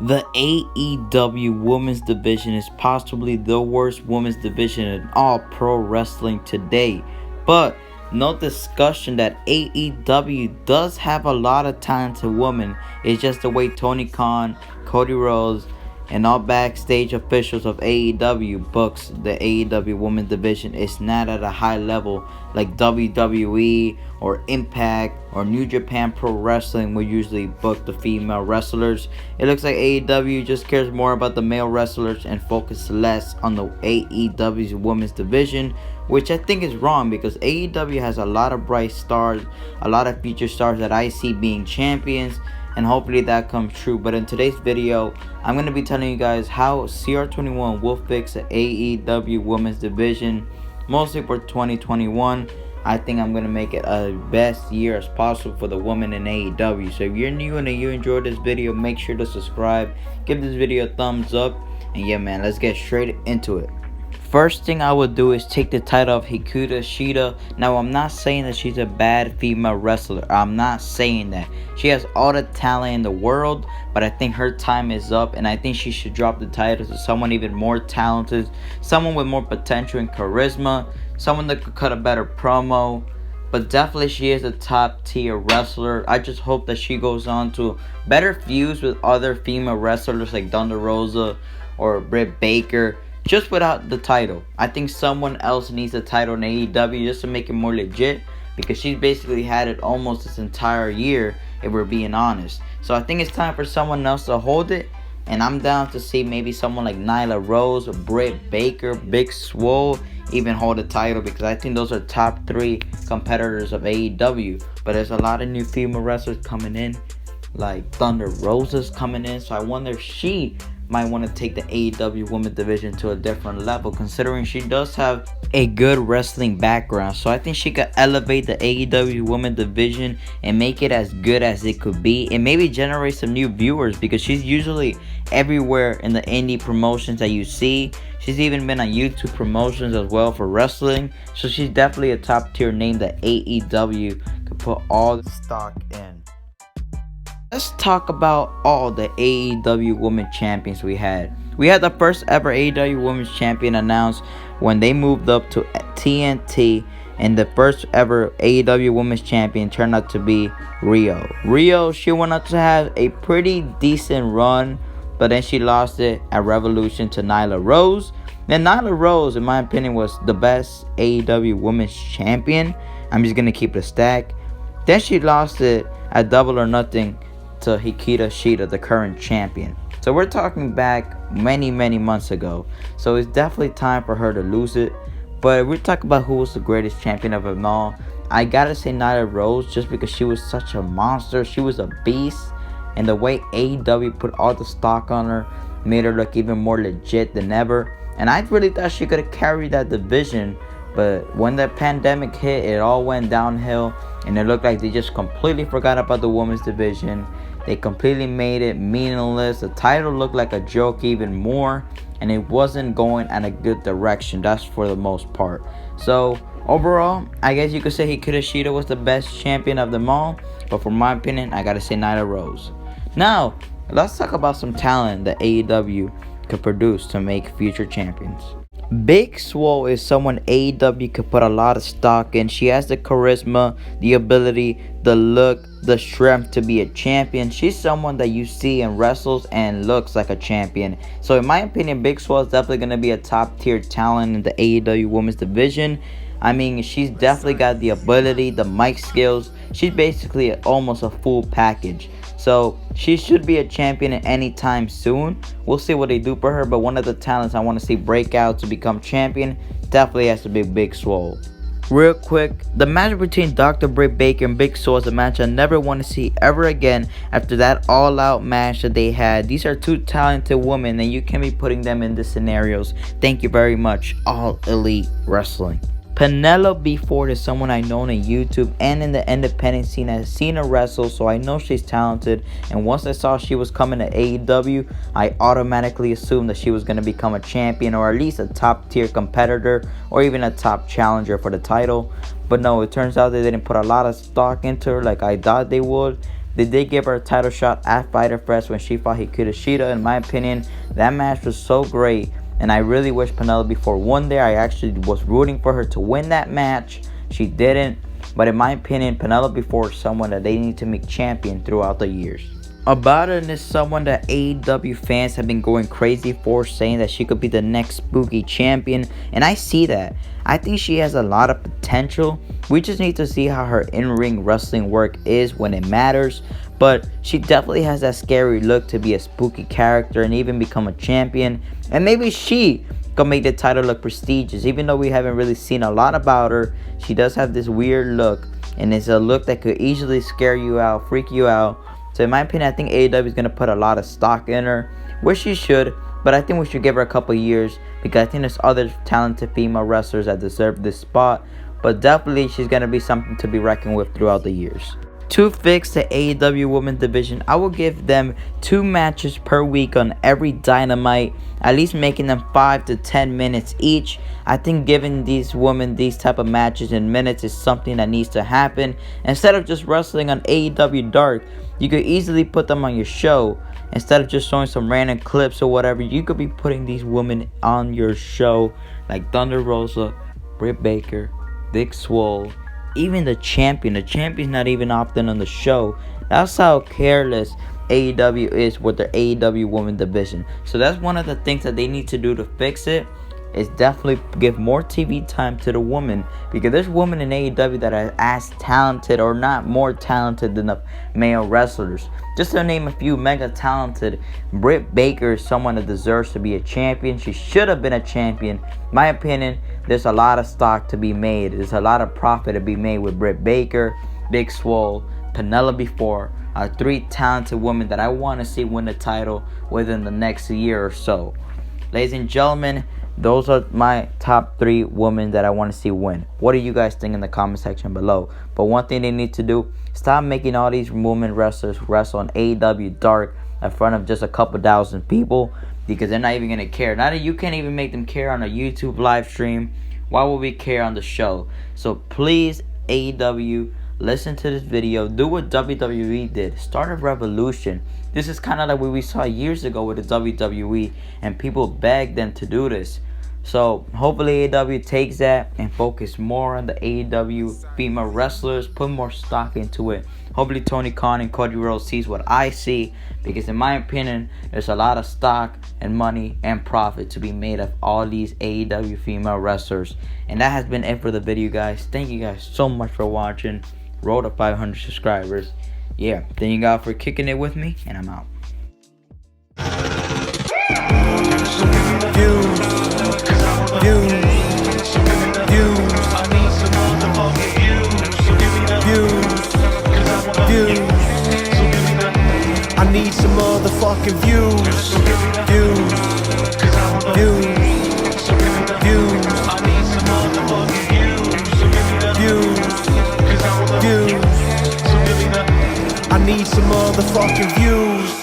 The AEW women's division is possibly the worst women's division in all pro wrestling today. But no discussion that AEW does have a lot of talented women. It's just the way Tony Khan, Cody Rhodes, and all backstage officials of AEW books the AEW women's division is not at a high level like WWE or Impact or New Japan Pro Wrestling would usually book the female wrestlers. It looks like AEW just cares more about the male wrestlers and focus less on the AEW's women's division, which I think is wrong because AEW has a lot of bright stars, a lot of future stars that I see being champions, and hopefully that comes true. But in today's video, I'm going to be telling you guys how CR21 will fix the AEW women's division, mostly for 2021. I think I'm going to make it a best year as possible for the women in AEW. So if you're new and you enjoyed this video, make sure to subscribe, give this video a thumbs up, and yeah man, let's get straight into it. First thing I would do is take the title of Hikaru Shida. Now, I'm not saying that she's a bad female wrestler. I'm not saying that. She has all the talent in the world, but I think her time is up, and I think she should drop the title to someone even more talented, someone with more potential and charisma, someone that could cut a better promo. But definitely she is a top tier wrestler. I just hope that she goes on to better feuds with other female wrestlers like Thunder Rosa or Britt Baker, just without the title. I think someone else needs the title in AEW just to make it more legit, because she's basically had it almost this entire year if we're being honest. So I think it's time for someone else to hold it, and I'm down to see maybe someone like Nyla Rose, Britt Baker, Big Swole even hold the title, because I think those are top 3 competitors of AEW. But there's a lot of new female wrestlers coming in, like Thunder Rosa's coming in, so I wonder if she might want to take the AEW women's division to a different level, considering she does have a good wrestling background. So I think she could elevate the AEW women's division and make it as good as it could be, and maybe generate some new viewers, because she's usually everywhere in the indie promotions that you see. She's even been on YouTube promotions as well for wrestling, so she's definitely a top tier name that AEW could put all the stock in. Let's talk about all the AEW Women Champions we had. We had the first ever AEW Women's Champion announced when they moved up to TNT, and the first ever AEW Women's Champion turned out to be Rio. Rio, she went on to have a pretty decent run, but then she lost it at Revolution to Nyla Rose. Then Nyla Rose, in my opinion, was the best AEW Women's Champion. I'm just going to keep it a stack. Then she lost it at Double or Nothing to Hikaru Shida, the current champion. So we're talking back many months ago. So it's definitely time for her to lose it. But if we're talking about who was the greatest champion of them all, I gotta say Nyla Rose, just because she was such a monster. She was a beast, and the way AEW put all the stock on her made her look even more legit than ever. And I really thought she could have carried that division, but when the pandemic hit, it all went downhill, and it looked like they just completely forgot about the women's division. They completely made it meaningless. The title looked like a joke even more, and it wasn't going in a good direction. That's for the most part. So overall, I guess you could say Hikaru Shida was the best champion of them all, but for my opinion, I gotta say Nyla Rose. Now, let's talk about some talent that AEW could produce to make future champions. Big Swole is someone AEW could put a lot of stock in. She has the charisma, the ability, the look, the strength to be a champion. She's someone that you see and wrestles and looks like a champion. So in my opinion, Big Swole is definitely going to be a top tier talent in the AEW women's division. I mean, she's definitely got the ability, the mic skills. She's basically almost a full package. So she should be a champion at any time soon. We'll see what they do for her, but one of the talents I want to see break out to become champion definitely has to be Big Swole. Real quick, the match between Dr. Britt Baker and Big Swole is a match I never want to see ever again after that all-out match that they had. These are two talented women, and you can't be putting them in these scenarios. Thank you very much, All Elite Wrestling. Penelope Ford is someone I know on YouTube and in the independent scene. I've seen her wrestle, so I know she's talented. And once I saw she was coming to AEW, I automatically assumed that she was going to become a champion, or at least a top tier competitor, or even a top challenger for the title. But no, it turns out they didn't put a lot of stock into her like I thought they would. they did give her a title shot at Fyter Fest when she fought Hikaru Shida. In my opinion, that match was so great, and I really wish Penelope Ford won there. I actually was rooting for her to win that match. She didn't, but in my opinion, Penelope Ford is someone that they need to make champion throughout the years. About it is someone that AEW fans have been going crazy for, saying that she could be the next spooky champion, and I see that. I think she has a lot of potential. We just need to see how her in-ring wrestling work is when it matters, but she definitely has that scary look to be a spooky character and even become a champion, and maybe she could make the title look prestigious. Even though we haven't really seen a lot about her, she does have this weird look, and it's a look that could easily scare you out, freak you out. So in my opinion, I think AEW is going to put a lot of stock in her, which she should, but I think we should give her a couple years, because I think there's other talented female wrestlers that deserve this spot, but definitely she's going to be something to be reckoned with throughout the years. To fix the AEW Women's Division, I will give them 2 matches per week on every Dynamite, at least making them 5 to 10 minutes each. I think giving these women these type of matches in minutes is something that needs to happen. Instead of just wrestling on AEW Dark, you could easily put them on your show. Instead of just showing some random clips or whatever, you could be putting these women on your show, like Thunder Rosa, Britt Baker, Big Swole, even the champion. The champion's not even often on the show. That's how careless AEW is with their AEW Women's Division. So that's one of the things that they need to do to fix it, is definitely give more TV time to the women, because there's women in AEW that are as talented, or not more talented, than the male wrestlers. Just to name a few, mega talented. Britt Baker is someone that deserves to be a champion. She should have been a champion. In my opinion, there's a lot of stock to be made. There's a lot of profit to be made with Britt Baker, Big Swole, Penelope Ford, 3 talented women that I want to see win the title within the next year or so. Ladies and gentlemen, those are my top 3 women that I want to see win. What do you guys think in the comment section below? But one thing they need to do, stop making all these women wrestlers wrestle on AEW Dark in front of just a couple thousand people, because they're not even going to care. Now that you can't even make them care on a YouTube live stream, why would we care on the show? So please, AEW, listen to this video. Do what WWE did. Start a revolution. This is kind of like what we saw years ago with the WWE, and people begged them to do this. So hopefully AEW takes that and focus more on the AEW female wrestlers, put more stock into it. Hopefully Tony Khan and Cody Rhodes sees what I see, because in my opinion, there's a lot of stock and money and profit to be made of all these AEW female wrestlers. And that has been it for the video, guys. Thank you guys so much for watching. Road to 500 subscribers. Yeah, thank you guys for kicking it with me, and I'm out. I need some motherfucking views. I need some motherfucking views.